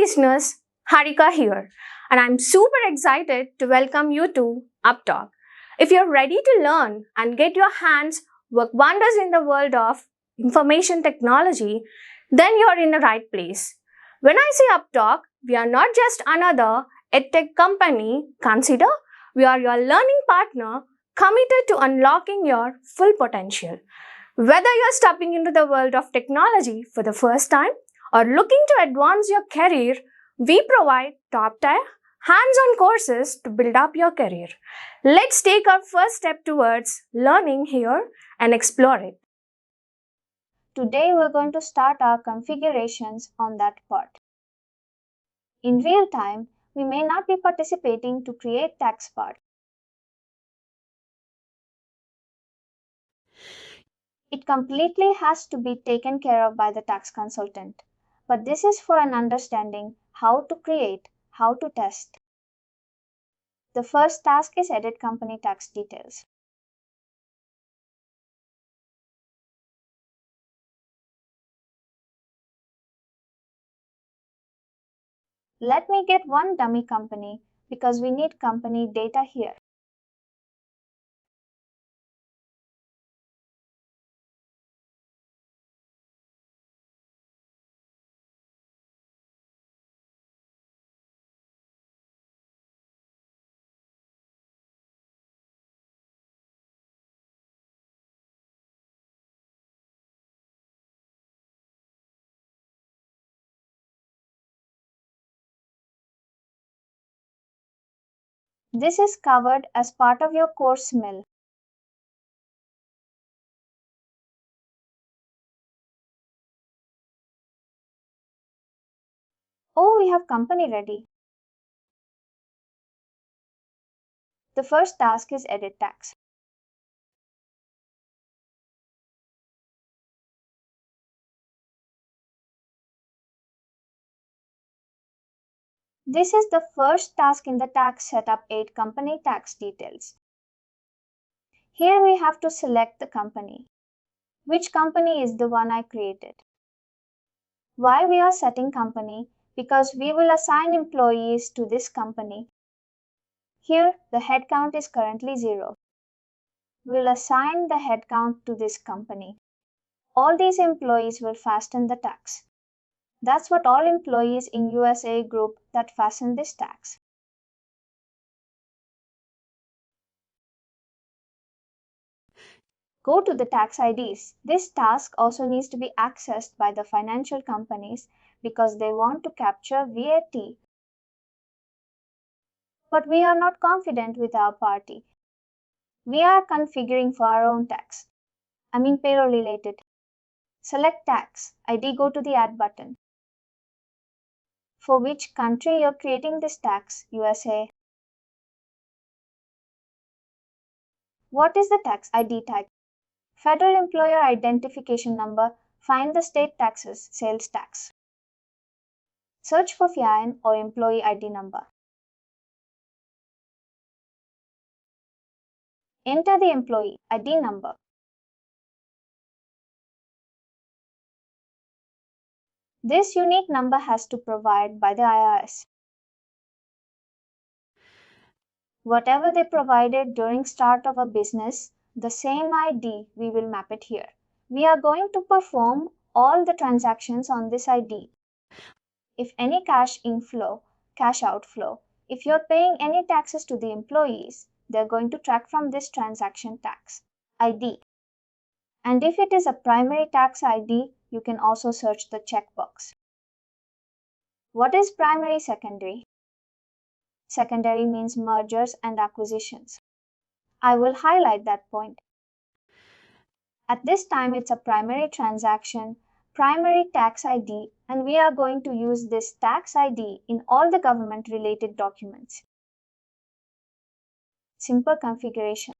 listeners, Harika here, and I'm super excited to welcome you to UppTalk. If you're ready to learn and get your hands work wonders in the world of information technology, then you're in the right place. When I say UppTalk, we are not just another edtech company. Consider we are your learning partner committed to unlocking your full potential. Whether you're stepping into the world of technology for the first time or looking to advance your career, we provide top-tier, hands-on courses to build up your career. Let's take our first step towards learning here and explore it. Today we're going to start our configurations on that part. In real time, we may not be participating to create tax part. It completely has to be taken care of by the tax consultant. But this is for an understanding how to create, how to test. The first task is edit company tax details. Let me get one dummy company because we need company data here. This is covered as part of your course mill. Oh, we have company ready. The first task is edit tax. This is the first task in the tax setup 8 company tax details. Here we have to select the company. Which company is the one I created? Why we are setting company? Because we will assign employees to this company. Here the headcount is currently 0. We'll assign the headcount to this company. All these employees will fasten the tax. That's what all employees in USA group that fasten this tax. Go to the tax IDs. This task also needs to be accessed by the financial companies because they want to capture VAT. But we are not confident with our party. We are configuring for our own tax. Payroll related. Select tax ID, go to the add button. For which country you're creating this tax? USA. What is the tax ID type? Federal Employer Identification Number. Find the state taxes, sales tax. Search for FIN or Employee ID number. Enter the Employee ID number. This unique number has to provide by the IRS. Whatever they provided during start of a business, the same ID we will map it here. We are going to perform all the transactions on this ID. If any cash inflow, cash outflow, if you're paying any taxes to the employees, they're going to track from this transaction tax ID. And if it is a primary tax ID, you can also search the checkbox. What is primary secondary? Secondary means mergers and acquisitions. I will highlight that point. At this time, it's a primary transaction, primary tax ID, and we are going to use this tax ID in all the government related documents. Simple configuration.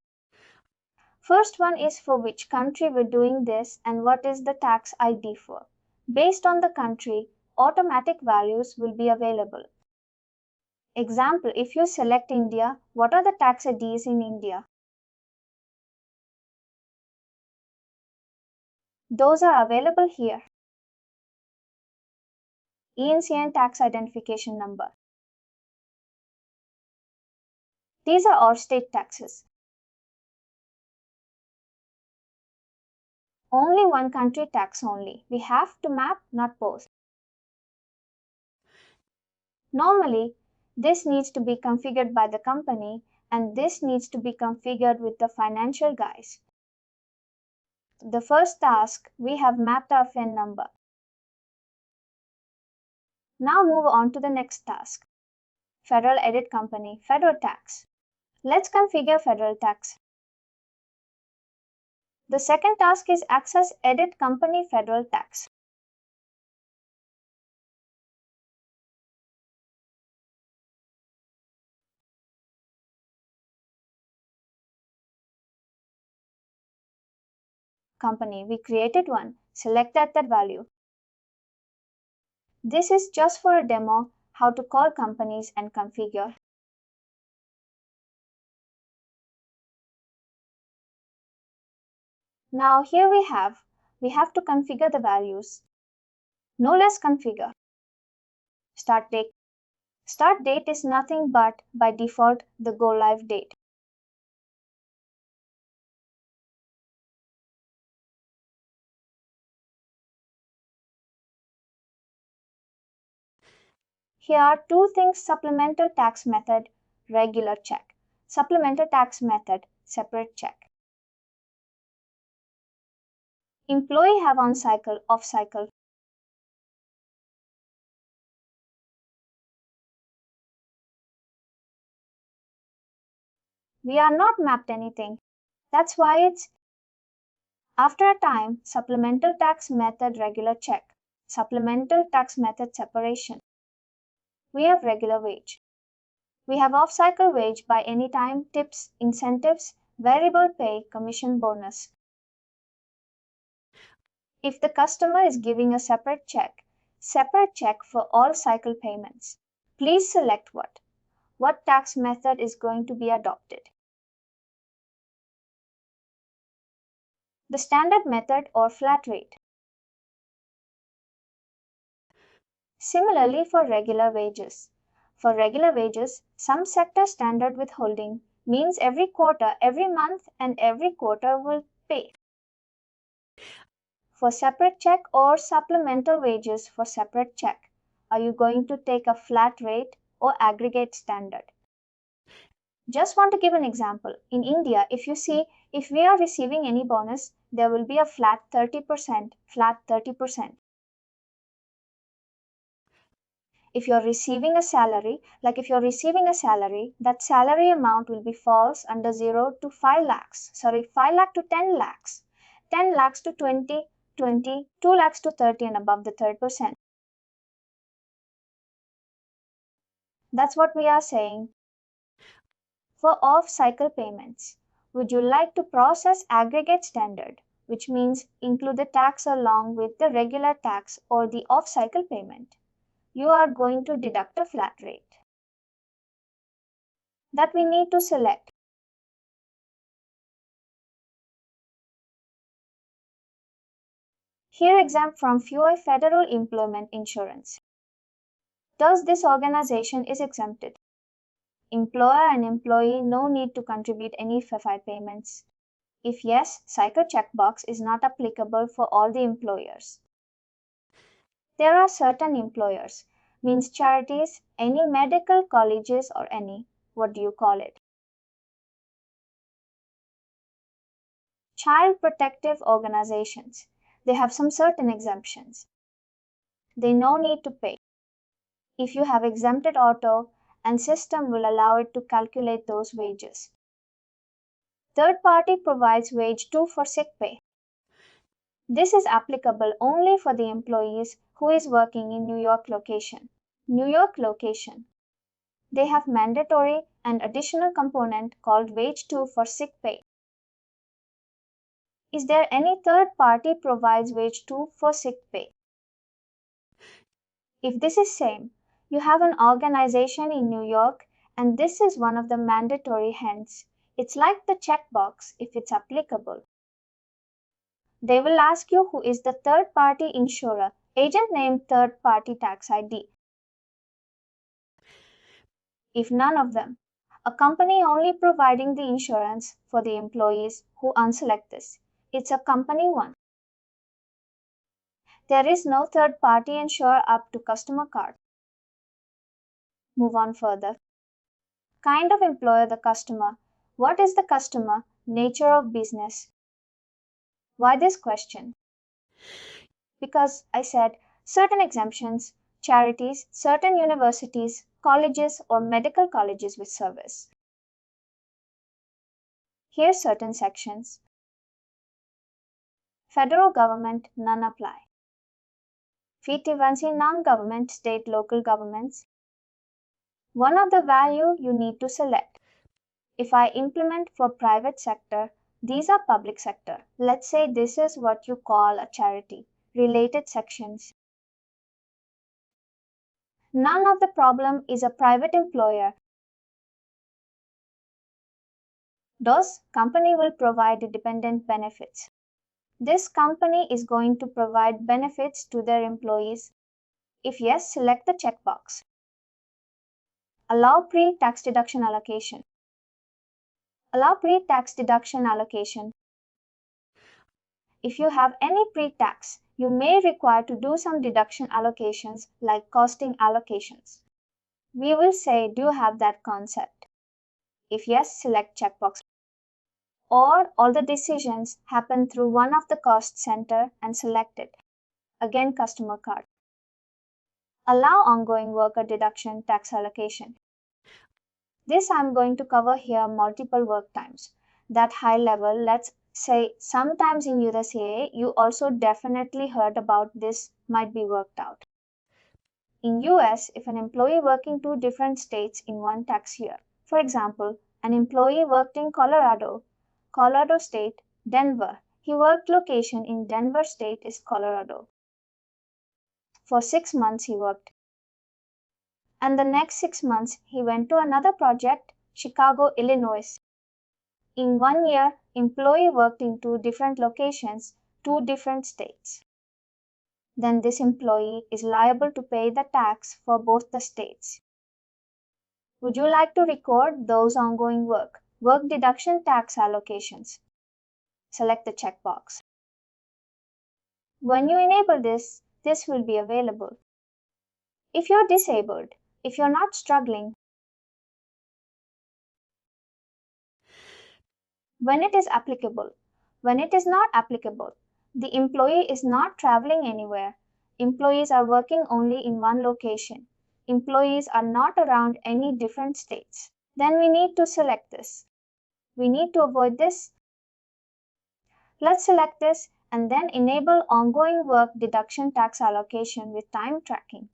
First one is for which country we're doing this and what is the tax ID for. Based on the country, automatic values will be available. Example, if you select India, what are the tax IDs in India? Those are available here. ENCN tax identification number. These are our state taxes. Only one country tax only. We have to map, not post. Normally, this needs to be configured by the company and this needs to be configured with the financial guys. The first task, we have mapped our FIN number. Now move on to the next task. Federal Edit Company, Federal Tax. Let's configure Federal Tax. The second task is Access Edit Company Federal Tax. Company, we created one. Select that value. This is just for a demo how to call companies and configure. Now here we have to configure the values. No less configure. Start date. Start date is nothing but by default the go live date. Here are two things: supplemental tax method, regular check. Supplemental tax method, separate check. Employee have on cycle, off cycle. We are not mapped anything. That's why it's after a time, supplemental tax method, regular check. Supplemental tax method separation. We have regular wage. We have off-cycle wage by any time, tips, incentives, variable pay, commission, bonus. If the customer is giving a separate check for all cycle payments. Please select what tax method is going to be adopted. The standard method or flat rate. Similarly for regular wages. For regular wages, some sector standard withholding means every quarter, every month, and every quarter will pay. For separate check or supplemental wages for separate check, are you going to take a flat rate or aggregate standard? Just want to give an example. In India, if we are receiving any bonus, there will be a flat 30%. If you're receiving a salary, that salary amount will be false under 0 to 5 lakhs. 5 lakh to 10 lakhs. 10 lakhs to 20, 2 lakhs to 30 and above the 3%. That's what we are saying. For off-cycle payments, would you like to process aggregate standard, which means include the tax along with the regular tax or the off-cycle payment? You are going to deduct a flat rate. That we need to select. Here example from FUI Federal Employment Insurance. Does this organization is exempted? Employer and employee no need to contribute any FFI payments. If yes, cycle checkbox is not applicable for all the employers. There are certain employers, means charities, any medical colleges or any, what do you call it? Child protective organizations. They have some certain exemptions. They no need to pay. If you have exempted auto, and system will allow it to calculate those wages. Third party provides wage too for sick pay. This is applicable only for the employees who is working in New York location. They have mandatory and additional component called wage too for sick pay. Is there any third party provides wage too for sick pay? If this is same, you have an organization in New York and this is one of the mandatory, hence it's like the checkbox if it's applicable. They will ask you who is the third party insurer Agent name third-party tax ID. If none of them. A company only providing the insurance for the employees who unselect this. It's a company one. There is no third-party insurer up to customer card. Move on further. Kind of employer the customer. What is the customer? Nature of business. Why this question? Because I said certain exemptions, charities, certain universities, colleges, or medical colleges with service. Here's certain sections. Federal government, none apply. FIT-1C non-government, state, local governments. One of the value you need to select. If I implement for private sector, these are public sector. Let's say this is what you call a charity. Related sections. None of the problem is a private employer. Thus, company will provide dependent benefits. This company is going to provide benefits to their employees. If yes, select the checkbox. Allow pre-tax deduction allocation. Allow pre-tax deduction allocation. If you have any pre-tax, you may require to do some deduction allocations like costing allocations. We will say, do you have that concept? If yes, select checkbox. Or all the decisions happen through one of the cost center and select it. Again, customer card. Allow ongoing worker deduction tax allocation. This I'm going to cover here multiple work times. That high level, let's say sometimes in USA, you also definitely heard about this might be worked out. In US, if an employee working two different states in one tax year, for example, an employee worked in Colorado State, Denver. He worked location in Denver State is Colorado. For 6 months he worked. And the next 6 months he went to another project, Chicago, Illinois. In 1 year, employee worked in two different locations, two different states. Then this employee is liable to pay the tax for both the states. Would you like to record those ongoing work deduction tax allocations? Select the checkbox. When you enable this, this will be available. If you're disabled, if you're not struggling, when it is applicable, when it is not applicable, the employee is not traveling anywhere. Employees are working only in one location. Employees are not around any different states. Then we need to select this. We need to avoid this. Let's select this and then enable ongoing work deduction tax allocation with time tracking.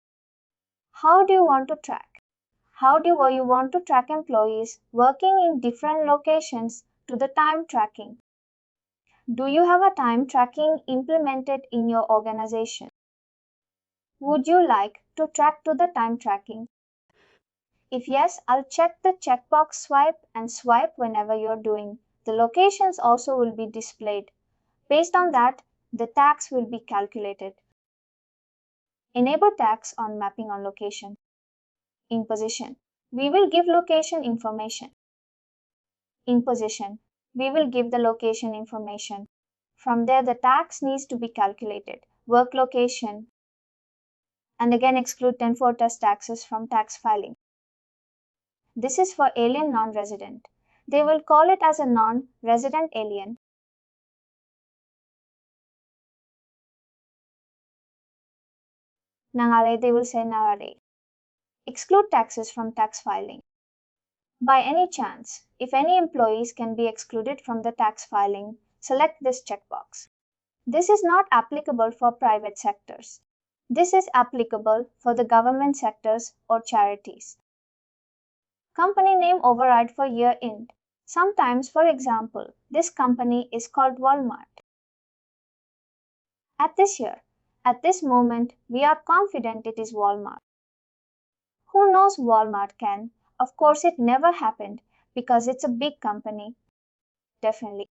How do you want to track? How do you want to track employees working in different locations to the time tracking? Do you have a time tracking implemented in your organization? Would you like to track to the time tracking? If yes, I'll check the checkbox swipe and swipe whenever you're doing. The locations also will be displayed. Based on that, the tax will be calculated. Enable tax on mapping on location. In position, we will give location information. In position, we will give the location information. From there, the tax needs to be calculated. Work location, and again exclude 1040 taxes from tax filing. This is for alien non-resident. They will call it as a non-resident alien. Nangale, they will say Narale. Exclude taxes from tax filing. By any chance, if any employees can be excluded from the tax filing, select this checkbox. This is not applicable for private sectors. This is applicable for the government sectors or charities. Company name override for year end. Sometimes, for example, this company is called Walmart. At this year, at this moment, we are confident it is Walmart. Who knows Walmart can? Of course, it never happened because it's a big company. Definitely.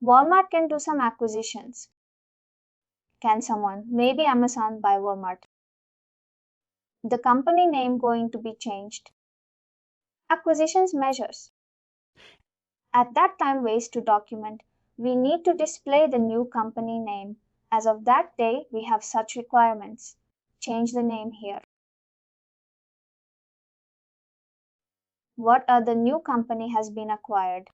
Walmart can do some acquisitions. Can someone, maybe Amazon, buy Walmart? The company name going to be changed. Acquisitions measures. At that time, ways to document. We need to display the new company name. As of that day, we have such requirements. Change the name here. What other new company has been acquired?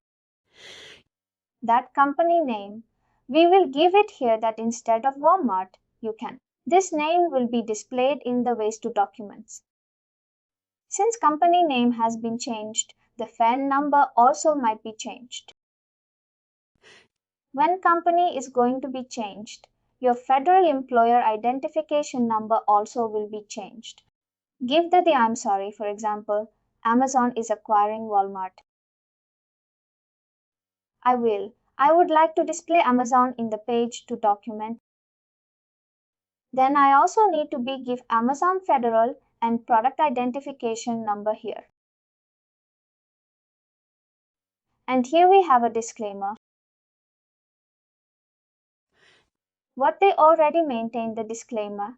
That company name. We will give it here that instead of Walmart, you can. This name will be displayed in the ways to documents. Since company name has been changed, the FAN number also might be changed. When company is going to be changed, your federal employer identification number also will be changed. Give the I'm sorry, for example, Amazon is acquiring Walmart. I would like to display Amazon in the page to document. Then I also need to give Amazon federal and product identification number here. And here we have a disclaimer. What they already maintain the disclaimer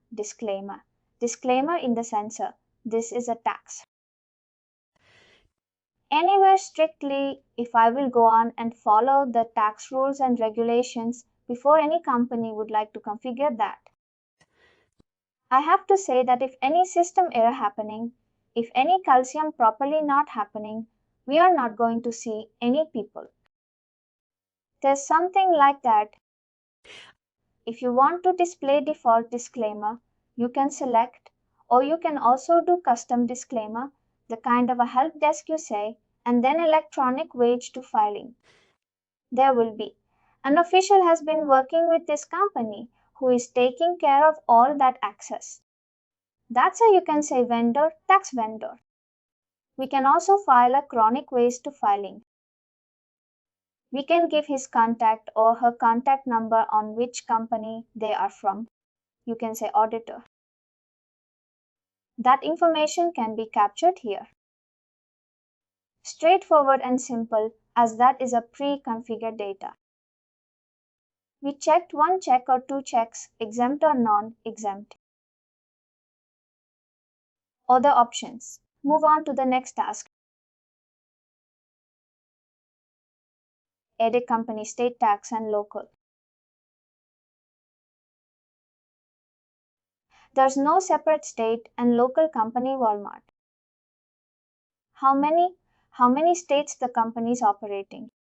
in the censor. This is a tax. Anywhere strictly, if I will go on and follow the tax rules and regulations before any company would like to configure that. I have to say that if any system error happening, if any calcium properly not happening, we are not going to see any people. There's something like that. If you want to display default disclaimer, you can select, or you can also do custom disclaimer, the kind of a help desk you say, and then electronic wage to filing. There will be. An official has been working with this company who is taking care of all that access. That's how you can say vendor, tax vendor. We can also file a chronic waste to filing. We can give his contact or her contact number on which company they are from. You can say auditor. That information can be captured here. Straightforward and simple, as that is a pre-configured data. We checked one check or two checks, exempt or non-exempt. Other options. Move on to the next task. Edit company state tax and local. There's no separate state and local company Walmart. How many states the company is operating?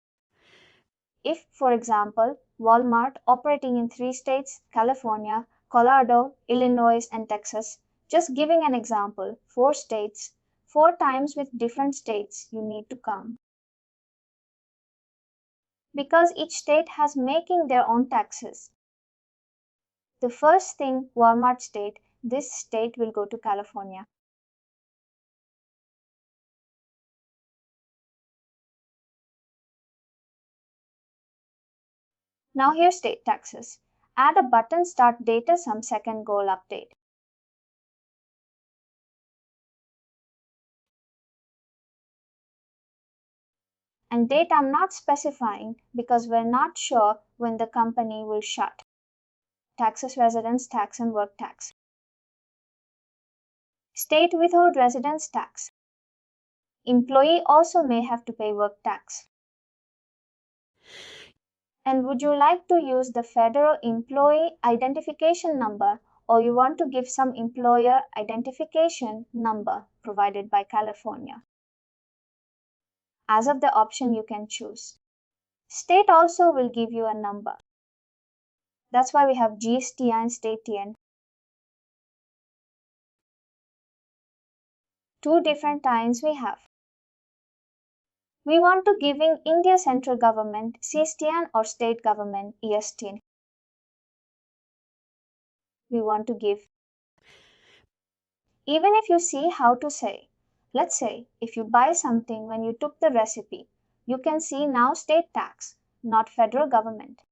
If, for example, Walmart operating in 3 states, California, Colorado, Illinois, and Texas, just giving an example, 4 states, 4 times with different states you need to come. Because each state has making their own taxes. The first thing, Walmart state, this state will go to California. Now here's state taxes. Add a button start data some second goal update. And date I'm not specifying because we're not sure when the company will shut. Taxes residence tax and work tax. State withhold residence tax. Employee also may have to pay work tax. And would you like to use the federal employee identification number or you want to give some employer identification number provided by California? As of the option you can choose. State also will give you a number. That's why we have GST and state TN. 2 different times we have. We want to giving India central government CSTN or state government ESTN. We want to give. Even if you see how to say, let's say if you buy something when you took the recipe, you can see now state tax, not federal government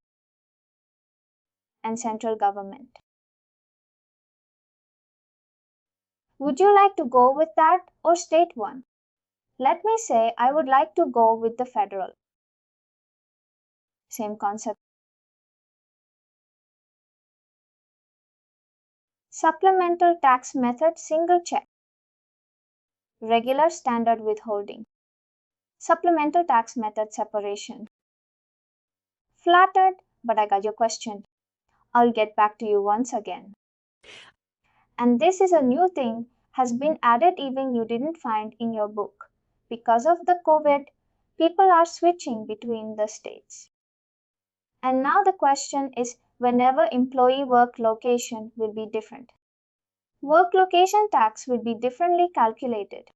and central government. Would you like to go with that or state one? Let me say I would like to go with the federal. Same concept. Supplemental tax method single check. Regular standard withholding. Supplemental tax method separation. Flattered, but I got your question. I'll get back to you once again. And this is a new thing, has been added even you didn't find in your book. Because of the COVID, people are switching between the states. And now the question is whenever employee work location will be different. Work location tax will be differently calculated.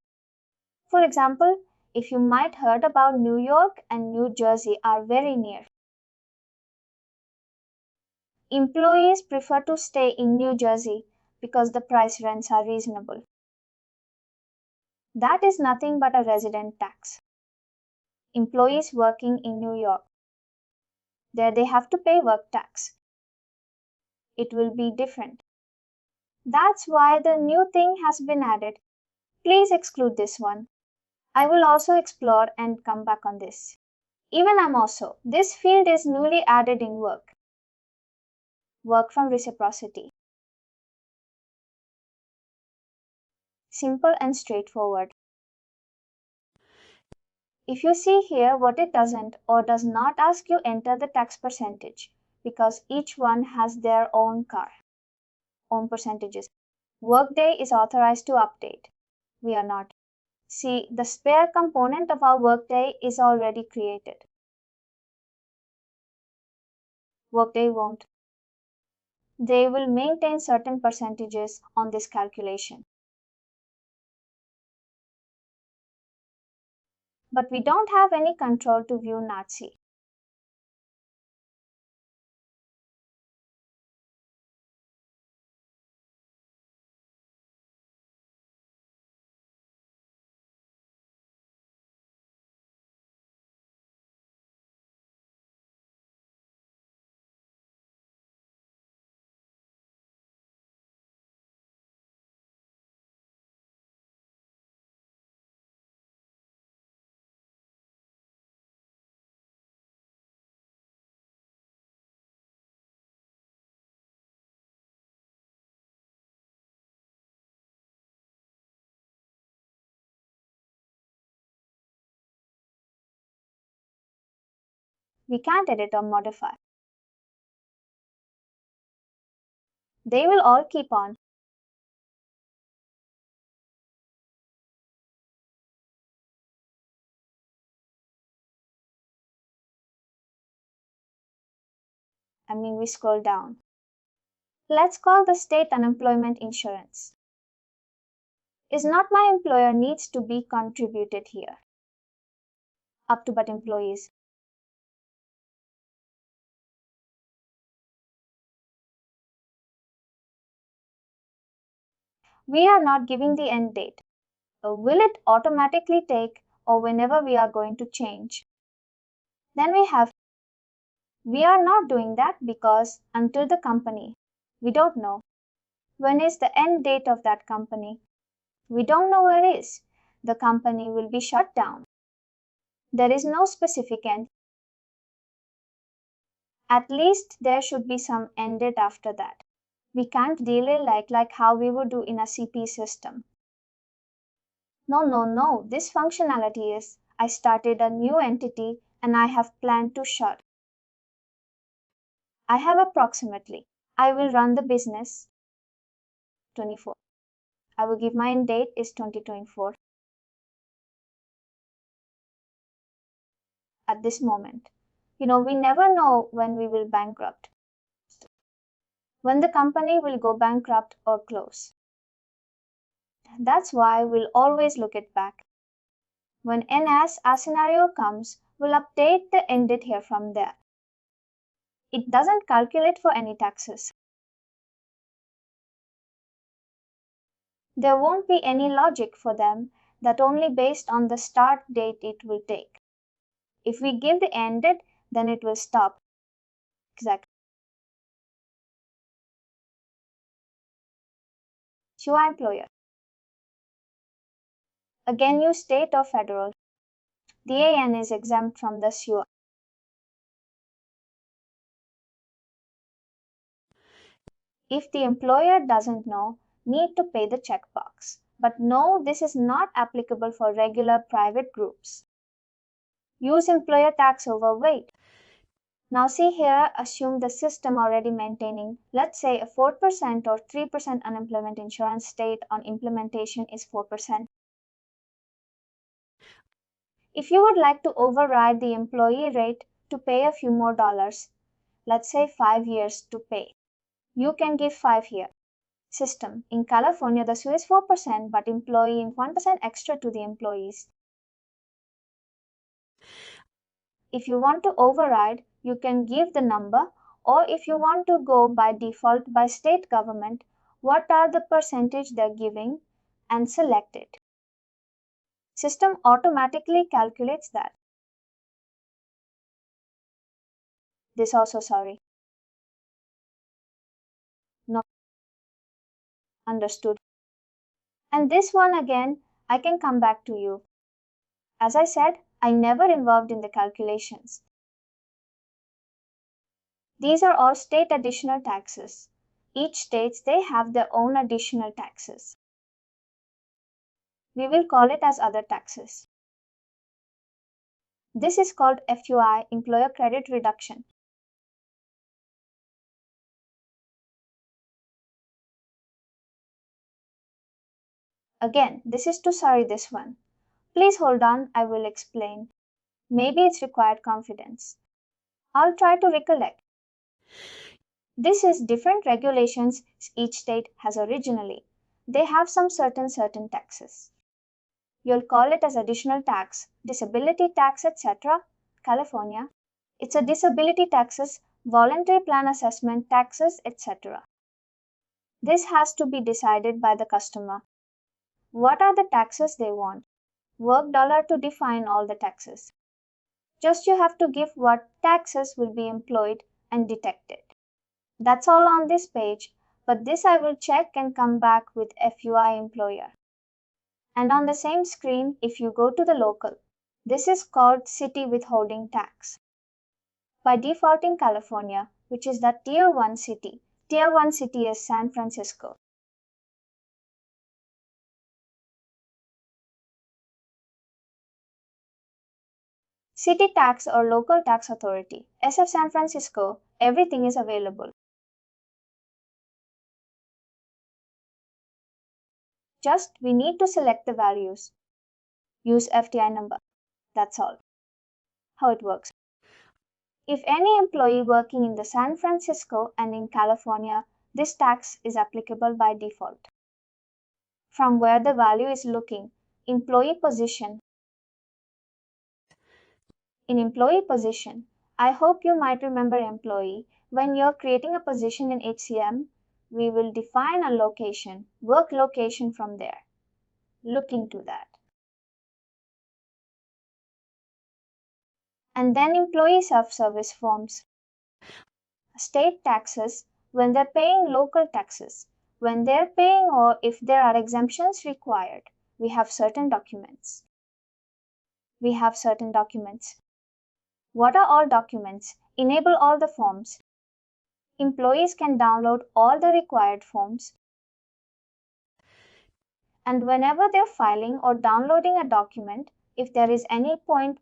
For example, if you might heard about New York and New Jersey are very near. Employees prefer to stay in New Jersey because the price rents are reasonable. That is nothing but a resident tax. Employees working in New York, there they have to pay work tax. It will be different. That's why the new thing has been added. Please exclude this one. I will also explore and come back on this. Even I'm also. This field is newly added in work. Work from reciprocity. Simple and straightforward. If you see here what it doesn't or does not ask you enter the tax percentage because each one has their own percentages. Workday is authorized to update. We are not. See, the spare component of our Workday is already created. Workday won't. They will maintain certain percentages on this calculation. But we don't have any control to view Nazi. We can't edit or modify. They will all keep on. We scroll down. Let's call the state unemployment insurance. Is not my employer needs to be contributed here. Up to but employees. We are not giving the end date. Will it automatically take or whenever we are going to change? Then we are not doing that because until the company, we don't know. When is the end date of that company? We don't know where it is. The company will be shut down. There is no specific end. At least there should be some end date after that. We can't delay like how we would do in a CP system. No. This functionality is I started a new entity and I have planned to shut. I have approximately. I will run the business 24. I will give my end date is 2024. At this moment. We never know when we will bankrupt. When the company will go bankrupt or close. That's why we'll always look it back. When NS a scenario comes, we'll update the end date here from there. It doesn't calculate for any taxes. There won't be any logic for them that only based on the start date it will take. If we give the end date, then it will stop. Exactly. UI employer. Again, you state or federal. The AN is exempt from the SUA. If the employer doesn't know, need to pay the checkbox. But no, this is not applicable for regular private groups. Use employer tax overweight. Now see here, assume the system already maintaining, let's say a 4% or 3% unemployment insurance state on implementation is 4%. If you would like to override the employee rate to pay a few more dollars, let's say 5 years to pay, you can give 5 here. System. In California, the SU is 4%, but employee in 1% extra to the employees. If you want to override, you can give the number, or if you want to go by default by state government, what are the percentage they're giving, and select it. System automatically calculates that. This also, sorry. No, understood. And this one again, I can come back to you. As I said, I never involved in the calculations. These are all state additional taxes. Each states they have their own additional taxes. We will call it as other taxes. This is called FUI, Employer Credit Reduction. Again, this is to sorry this one. Please hold on, I will explain. Maybe it's required confidence. I'll try to recollect. This is different regulations each state has originally. They have some certain taxes. You'll call it as additional tax, disability tax, etc. California. It's a disability taxes, voluntary plan assessment taxes, etc. This has to be decided by the customer. What are the taxes they want? Work dollar to define all the taxes. Just you have to give what taxes will be employed and detected. That's all on this page, but this I will check and come back with FUI employer. And on the same screen, if you go to the local, this is called city withholding tax. By default in California, which is the Tier 1 city. Tier 1 city is San Francisco. City tax or local tax authority, SF San Francisco, everything is available. Just we need to select the values. Use FTI number. That's all. How it works. If any employee working in the San Francisco and in California, this tax is applicable by default. From where the value is looking, employee position. In employee position, I hope you might remember employee. When you're creating a position in HCM, we will define a location, work location from there. Look into that. And then employee self-service forms. State taxes when they're paying local taxes. When they're paying or if there are exemptions required, we have certain documents. What are all documents? Enable all the forms. Employees can download all the required forms. And whenever they're filing or downloading a document, if there is any point,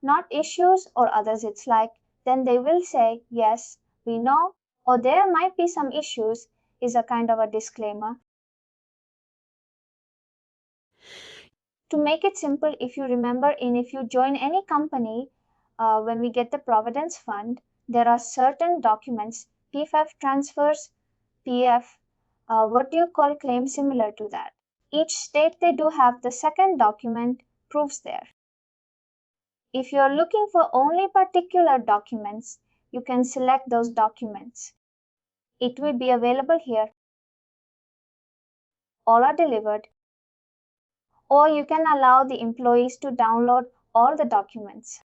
not issues or others it's like, then they will say, yes, we know, or there might be some issues, is a kind of a disclaimer. To make it simple, if you remember, if you join any company, when we get the Providence Fund, there are certain documents, PFF transfers, PF, what do you call claim similar to that. Each state they do have the second document proofs there. If you are looking for only particular documents, you can select those documents. It will be available here. All are delivered. Or you can allow the employees to download all the documents.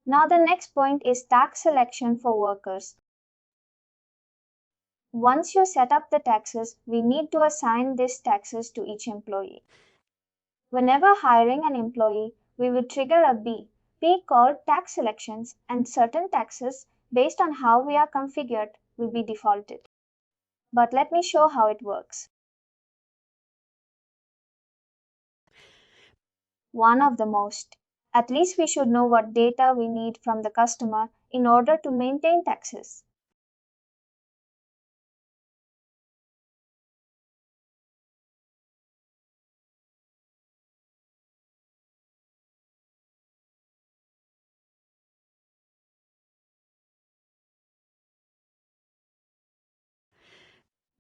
Now the next point is tax selection for workers. Once you set up the taxes, we need to assign these taxes to each employee. Whenever hiring an employee, we will trigger a B called tax selections, and certain taxes based on how we are configured will be defaulted. But let me show how it works. One of the most. At least we should know what data we need from the customer in order to maintain taxes.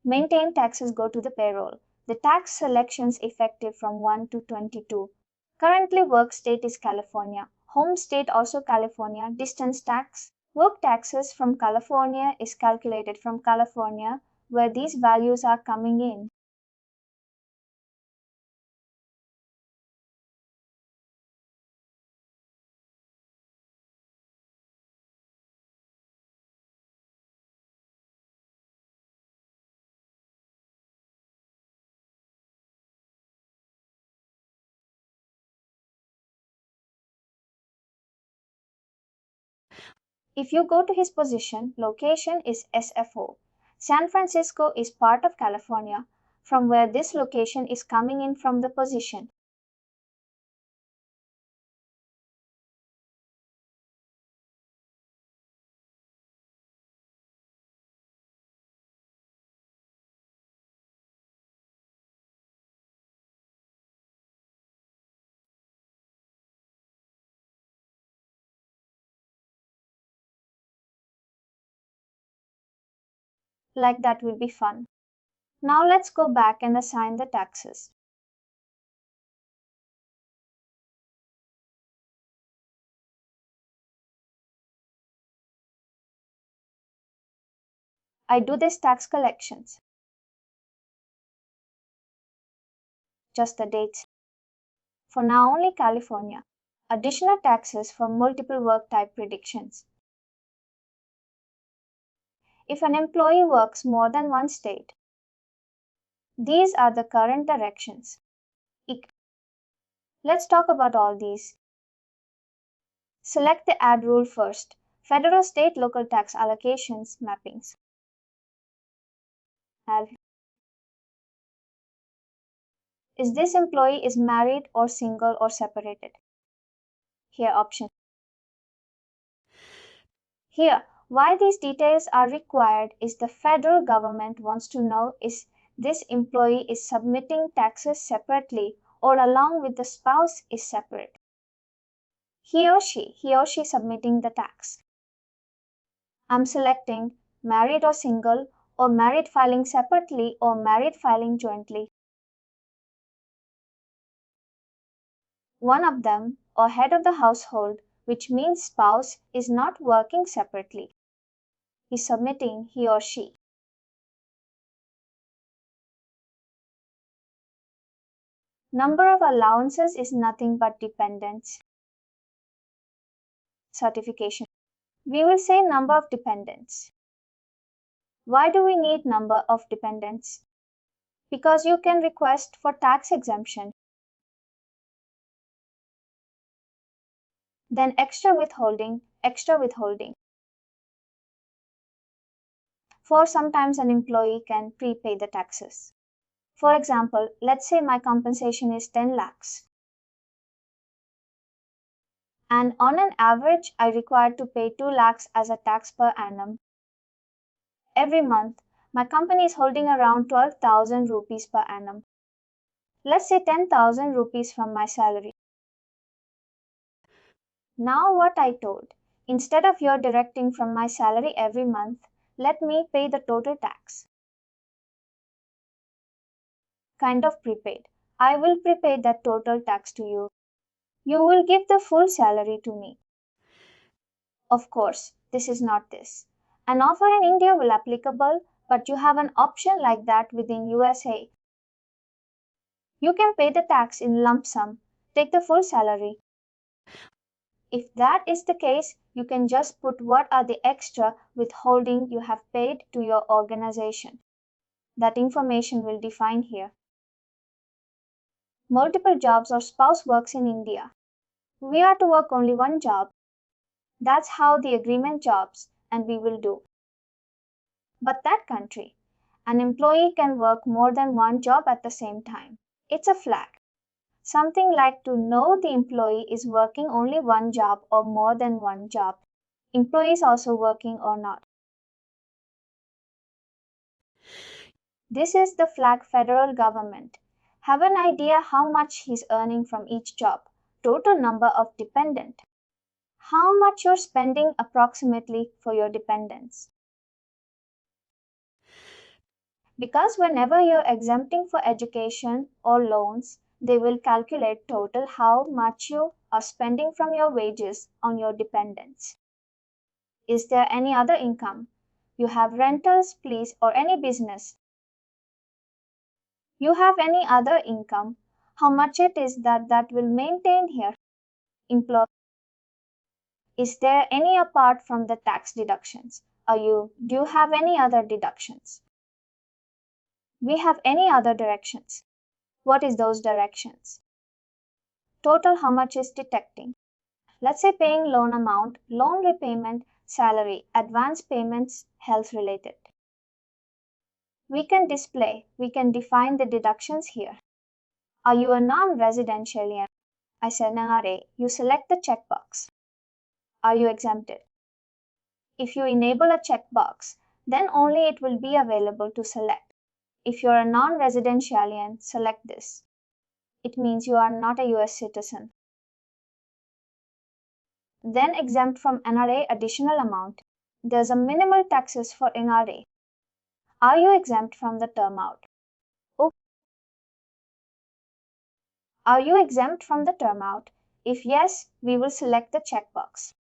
Maintain taxes go to the payroll. The tax selections effective from 1 to 22. Currently work state is California. Home state also California. Distance tax. Work taxes from California is calculated from California where these values are coming in. If you go to his position, location is SFO. San Francisco is part of California, from where this location is coming in from the position. Like that will be fun. Now let's go back and assign the taxes. I do this tax collections. Just the dates. For now only California. Additional taxes for multiple work type predictions. If an employee works more than one state, these are the current directions. Let's talk about all these. Select the add rule first. Federal state local tax allocations mappings. Add. Is this employee is married or single or separated? Here option. Here, why these details are required is the federal government wants to know is this employee is submitting taxes separately or along with the spouse is separate. He or she submitting the tax. I'm selecting married or single or married filing separately or married filing jointly. One of them or head of the household, which means spouse, is not working separately. He's submitting he or she. Number of allowances is nothing but dependents. Certification. We will say number of dependents. Why do we need number of dependents? Because you can request for tax exemption. Then extra withholding. For sometimes an employee can prepay the taxes. For example, let's say my compensation is 10 lakhs. And on an average, I require to pay 2 lakhs as a tax per annum. Every month, my company is holding around 12,000 rupees per annum. Let's say 10,000 rupees from my salary. Now what I told, instead of your directing from my salary every month, let me pay the total tax. Kind of prepaid. I will prepay that total tax to you. You will give the full salary to me. Of course, this is not this. An offer in India will applicable, but you have an option like that within USA. You can pay the tax in lump sum, take the full salary. If that is the case, you can just put what are the extra withholding you have paid to your organization. That information will define here. Multiple jobs or spouse works in India. We are to work only one job. That's how the agreement jobs. and we will do. But that country, an employee can work more than one job at the same time. It's a flag. Something like to know the employee is working only one job or more than one job. Employee is also working or not. This is the flag federal government. Have an idea how much he's earning from each job. Total number of dependent. How much you're spending approximately for your dependents. Because whenever you're exempting for education or loans, they will calculate total how much you are spending from your wages on your dependents. Is there any other income? You have rentals, please, or any business. You have any other income? How much it is that will maintain here? Employee. Is there any apart from the tax deductions? Do you have any other deductions? We have any other directions. What is those directions? Total how much is detecting? Let's say paying loan amount, loan repayment, salary, advance payments, health related. We can define the deductions here. Are you a non-residential? I said NRA. You select the checkbox. Are you exempted? If you enable a checkbox, then only it will be available to select. If you're a non-residential, select this. It means you are not a US citizen. Then exempt from NRA additional amount. There's a minimal taxes for NRA. Are you exempt from the term out? Oh. Are you exempt from the term out? If yes, we will select the checkbox.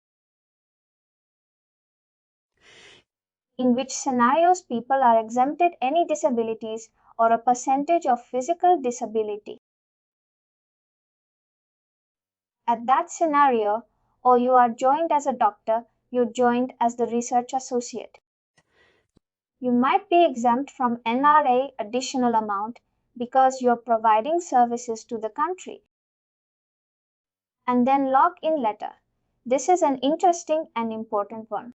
In which scenarios people are exempted any disabilities or a percentage of physical disability. At that scenario, or you are joined as a doctor, you joined as the research associate. You might be exempt from NRA additional amount because you're providing services to the country. And then log-in letter. This is an interesting and important one.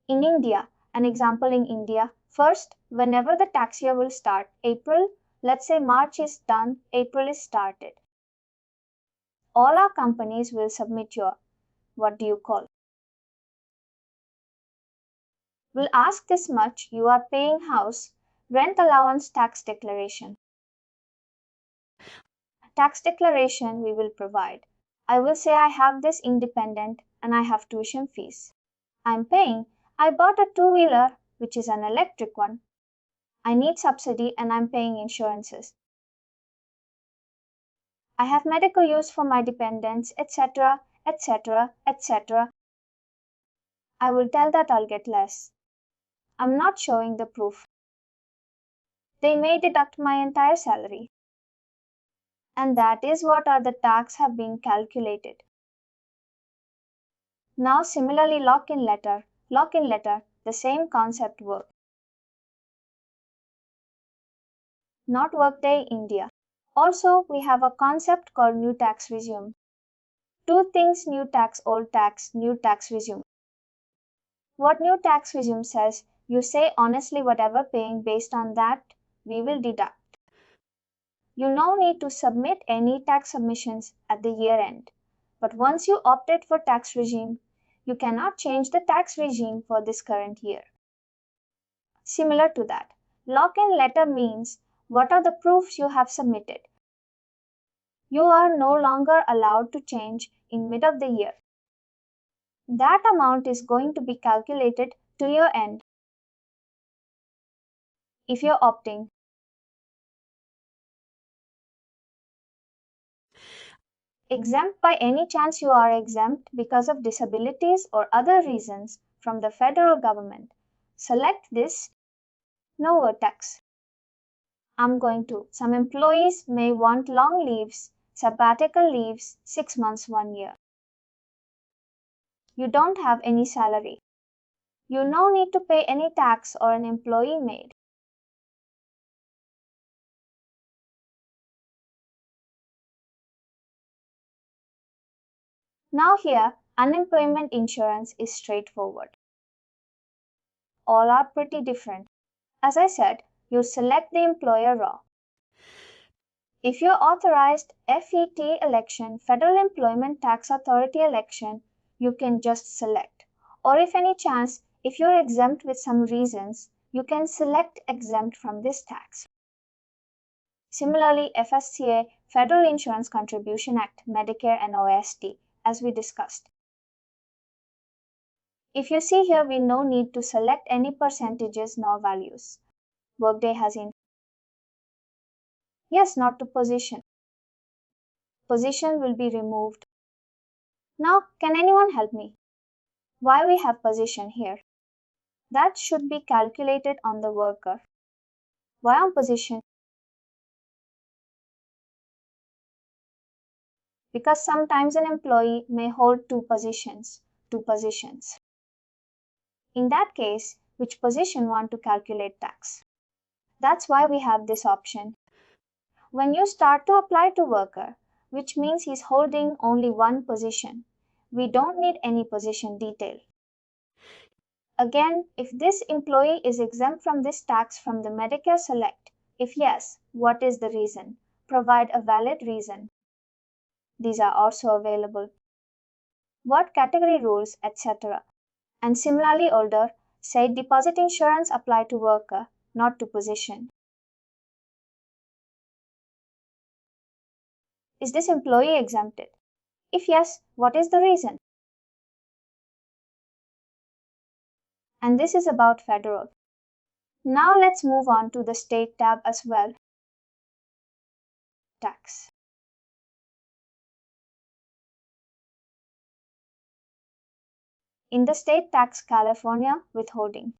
In India, an example in India, first, whenever the tax year will start, April, let's say March is done, April is started. All our companies will submit your, what do you call? Will ask this much, you are paying house, rent allowance tax declaration. Tax declaration we will provide. I will say I have this independent and I have tuition fees. I'm paying. I bought a two-wheeler, which is an electric one. I need subsidy and I'm paying insurances. I have medical use for my dependents, etc., etc., etc. I will tell that I'll get less. I'm not showing the proof. They may deduct my entire salary. And that is what are the tax have been calculated. Now similarly lock-in letter, the same concept work. Not Workday India. Also, we have a concept called new tax resume. Two things, new tax, old tax, new tax resume. What new tax resume says, you say honestly whatever paying based on that, we will deduct. You no need to submit any tax submissions at the year end. But once you opted for tax regime, you cannot change the tax regime for this current year. Similar to that, lock-in letter means what are the proofs you have submitted. You are no longer allowed to change in mid of the year. That amount is going to be calculated to your end. If you're opting, exempt by any chance you are exempt because of disabilities or other reasons from the federal government, select this, no vertex. I'm going to. Some employees may want long leaves, sabbatical leaves, 6 months, 1 year. You don't have any salary. You no need to pay any tax or an employee made. Now here, Unemployment insurance is straightforward. All are pretty different. As I said, you select the employer raw. If you're authorized FET election, Federal Employment Tax Authority election, you can just select. Or if any chance, if you're exempt with some reasons, you can select exempt from this tax. Similarly, FSCA, Federal Insurance Contribution Act, Medicare and OST, as we discussed. If you see here, we no need to select any percentages nor values. Workday has in. Yes, not to position. Position will be removed. Now, can anyone help me? Why we have position here? That should be calculated on the worker. Why on position? Because sometimes an employee may hold two positions. In that case, which position want to calculate tax? That's why we have this option. When you start to apply to worker, which means he's holding only one position, we don't need any position detail. Again, if this employee is exempt from this tax from the Medicare Select, if yes, what is the reason? Provide a valid reason. These are also available. What category rules, etc. And similarly older, say deposit insurance apply to worker, not to position. Is this employee exempted? If yes, what is the reason? And this is about federal. Now let's move on to the state tab as well. Tax. In the state tax, California, withholding.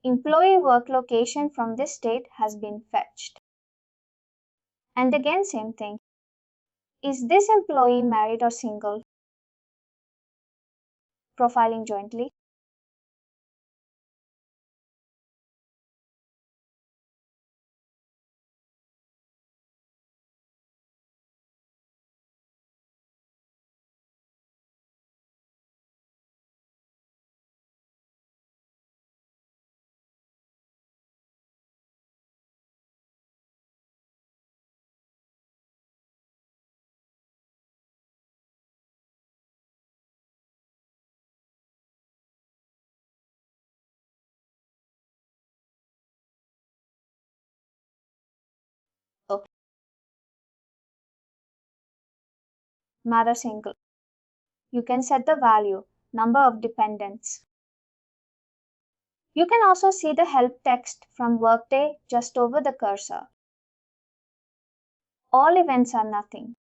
Employee work location from this state has been fetched. And again, same thing. Is this employee married or single? Profiling jointly. Oh. Matter single. You can set the value, number of dependents. You can also see the help text from Workday just over the cursor. All events are nothing.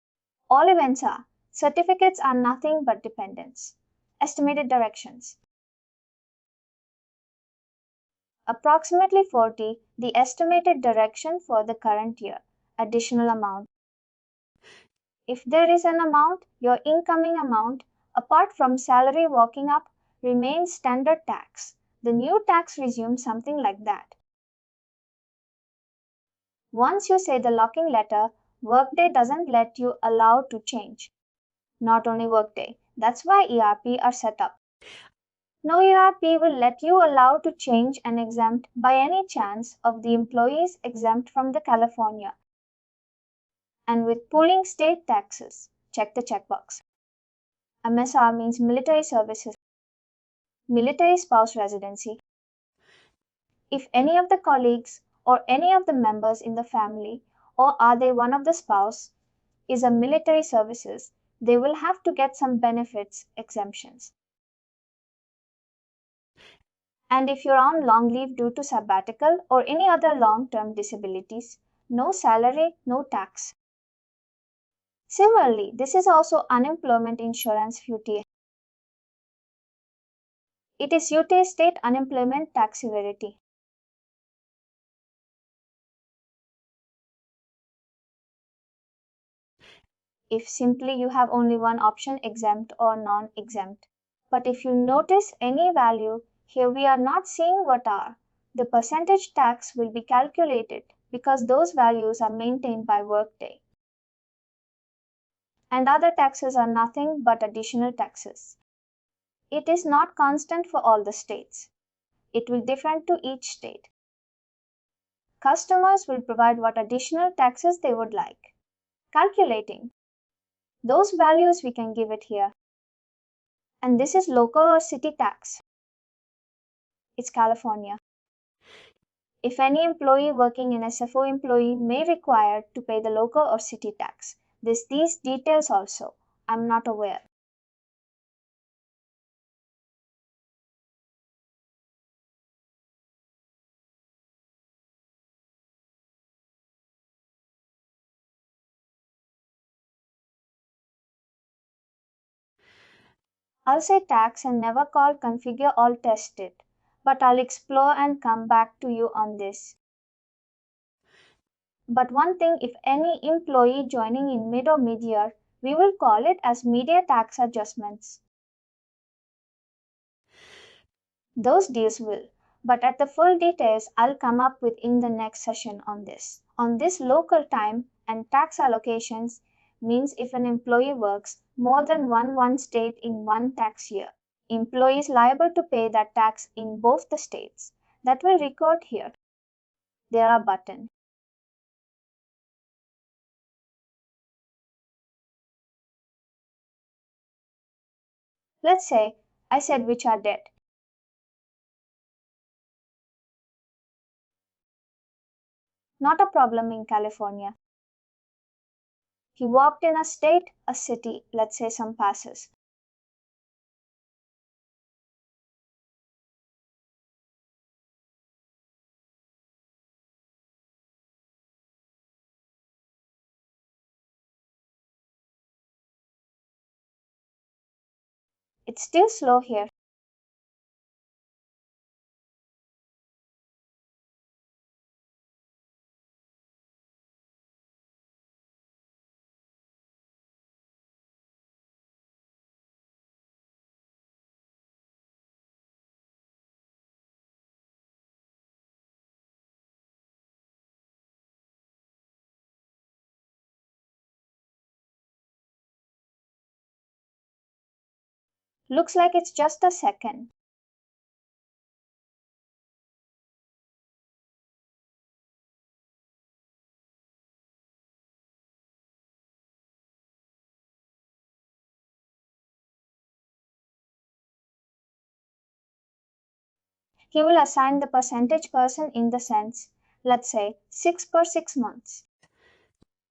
All events are. Certificates are nothing but dependents. Estimated directions. Approximately 40, the estimated direction for the current year. Additional amount. If there is an amount, your incoming amount, apart from salary walking up, remains standard tax. The new tax resumes something like that. Once you say the locking letter, Workday doesn't let you allow to change. Not only Workday, that's why ERP are set up. No ERP will let you allow to change an exempt by any chance of the employees exempt from the California. And with pooling state taxes, check the checkbox. MSR means military services, military spouse residency. If any of the colleagues or any of the members in the family, or are they one of the spouse, is a military services, they will have to get some benefits exemptions. And if you're on long leave due to sabbatical or any other long-term disabilities, no salary, no tax. Similarly, this is also unemployment insurance UTA. It is UTA state unemployment tax severity. If simply you have only one option, exempt or non-exempt. But if you notice any value, here we are not seeing what are. The percentage tax will be calculated because those values are maintained by Workday. and other taxes are nothing but additional taxes. It is not constant for all the states. It will differ to each state. Customers will provide what additional taxes they would like. Calculating. Those values we can give it here. And this is local or city tax. It's California. If any employee working in SFO employee may require to pay the local or city tax. These details also. I'm not aware. I'll say tax and never call configure all test it, but I'll explore and come back to you on this. But one thing, if any employee joining in mid or mid-year, we will call it as media tax adjustments. Those deals will, but at the full details I'll come up with in the next session on this. On this local time and tax allocations means if an employee works more than one state in one tax year, employee is liable to pay that tax in both the states. That will record here. There are buttons. Let's say I said which are dead. Not a problem in California. He walked in a state, a city, let's say some passes. It's still slow here. Looks like it's just a second. He will assign the percentage person in the sense, let's say 6 per 6 months.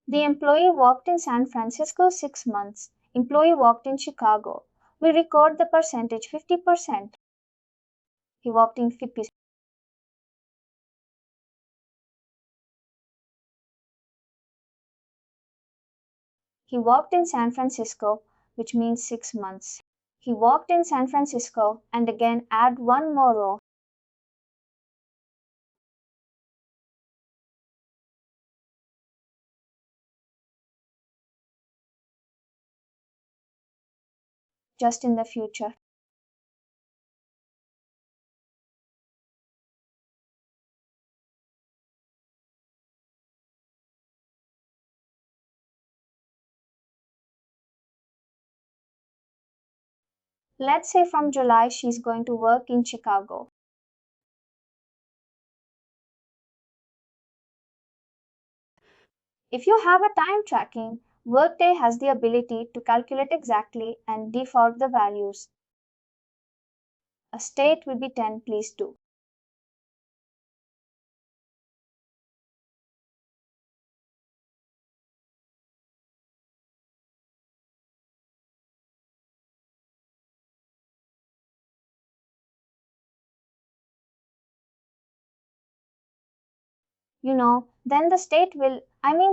The employee worked in San Francisco 6 months. Employee worked in Chicago. We record the percentage 50%. He worked in 50. He worked in San Francisco, which means 6 months. He worked in San Francisco and again add one more row. Just in the future. Let's say from July she's going to work in Chicago. If you have a time tracking, Workday has the ability to calculate exactly and default the values. A state will be 10, please do. Then the state will,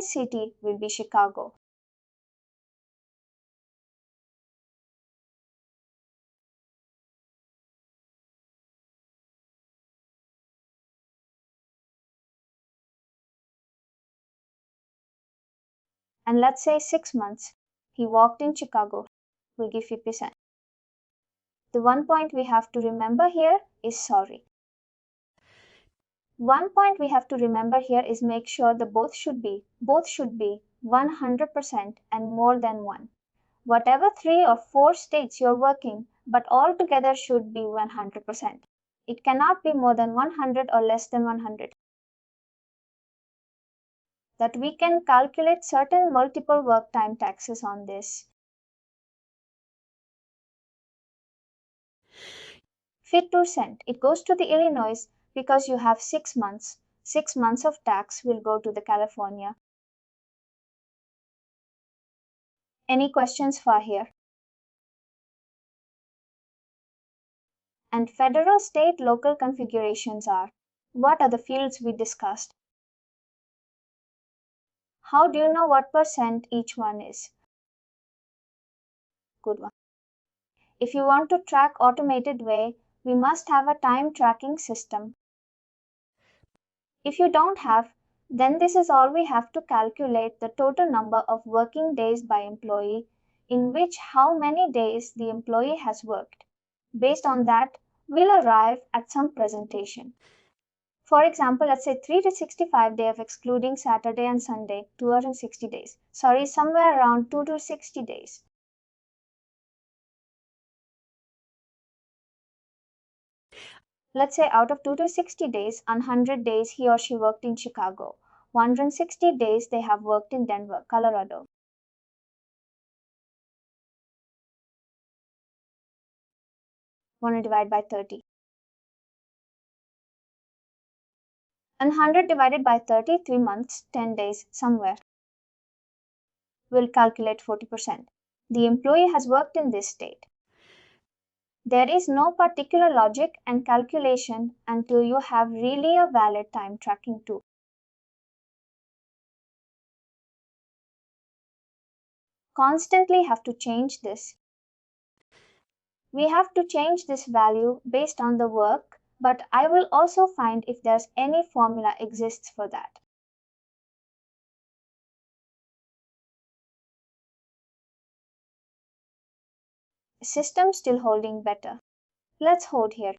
city will be Chicago. And let's say 6 months. He worked in Chicago. We'll give 50%. The one point we have to remember here is sorry. One point we have to remember here is make sure the both should be 100% and more than one. whatever 3 or 4 states you're working, but all together should be 100%. It cannot be more than 100 or less than 100. That we can calculate certain multiple work time taxes on this. Fit to cent. It goes to the Illinois because you have 6 months. 6 months of tax will go to the California. Any questions for here? And federal, state, local configurations are. What are the fields we discussed? How do you know what percent each one is? Good one. If you want to track automated way, we must have a time tracking system. If you don't have, then this is all we have to calculate the total number of working days by employee, in which how many days the employee has worked. Based on that, we'll arrive at some presentation. For example, let's say 365 days of excluding Saturday and Sunday, 260 days. Sorry, somewhere around 2 to 60 days. Let's say out of 2 to 60 days, on 100 days he or she worked in Chicago. 160 days they have worked in Denver, Colorado. Want to divide by 30. And 100 divided by 30, 3 months, 10 days, somewhere. We'll calculate 40%. The employee has worked in this state. There is no particular logic and calculation until you have really a valid time tracking tool. Constantly have to change this. We have to change this value based on the work, but I will also find if there's any formula exists for that. System still holding better. Let's hold here.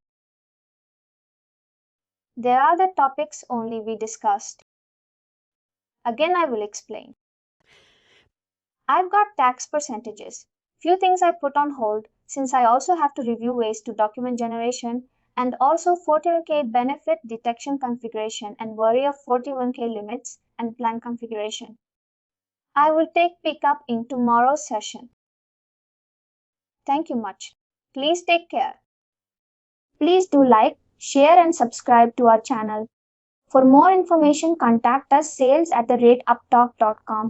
There are the topics only we discussed. Again, I will explain. I've got tax percentages. Few things I put on hold since I also have to review ways to document generation and also 41k benefit detection configuration and worry of 41k limits and plan configuration. I will take pick up in tomorrow's session. Thank you much. Please take care. Please do like, share and subscribe to our channel. For more information, contact us sales@upptalk.com.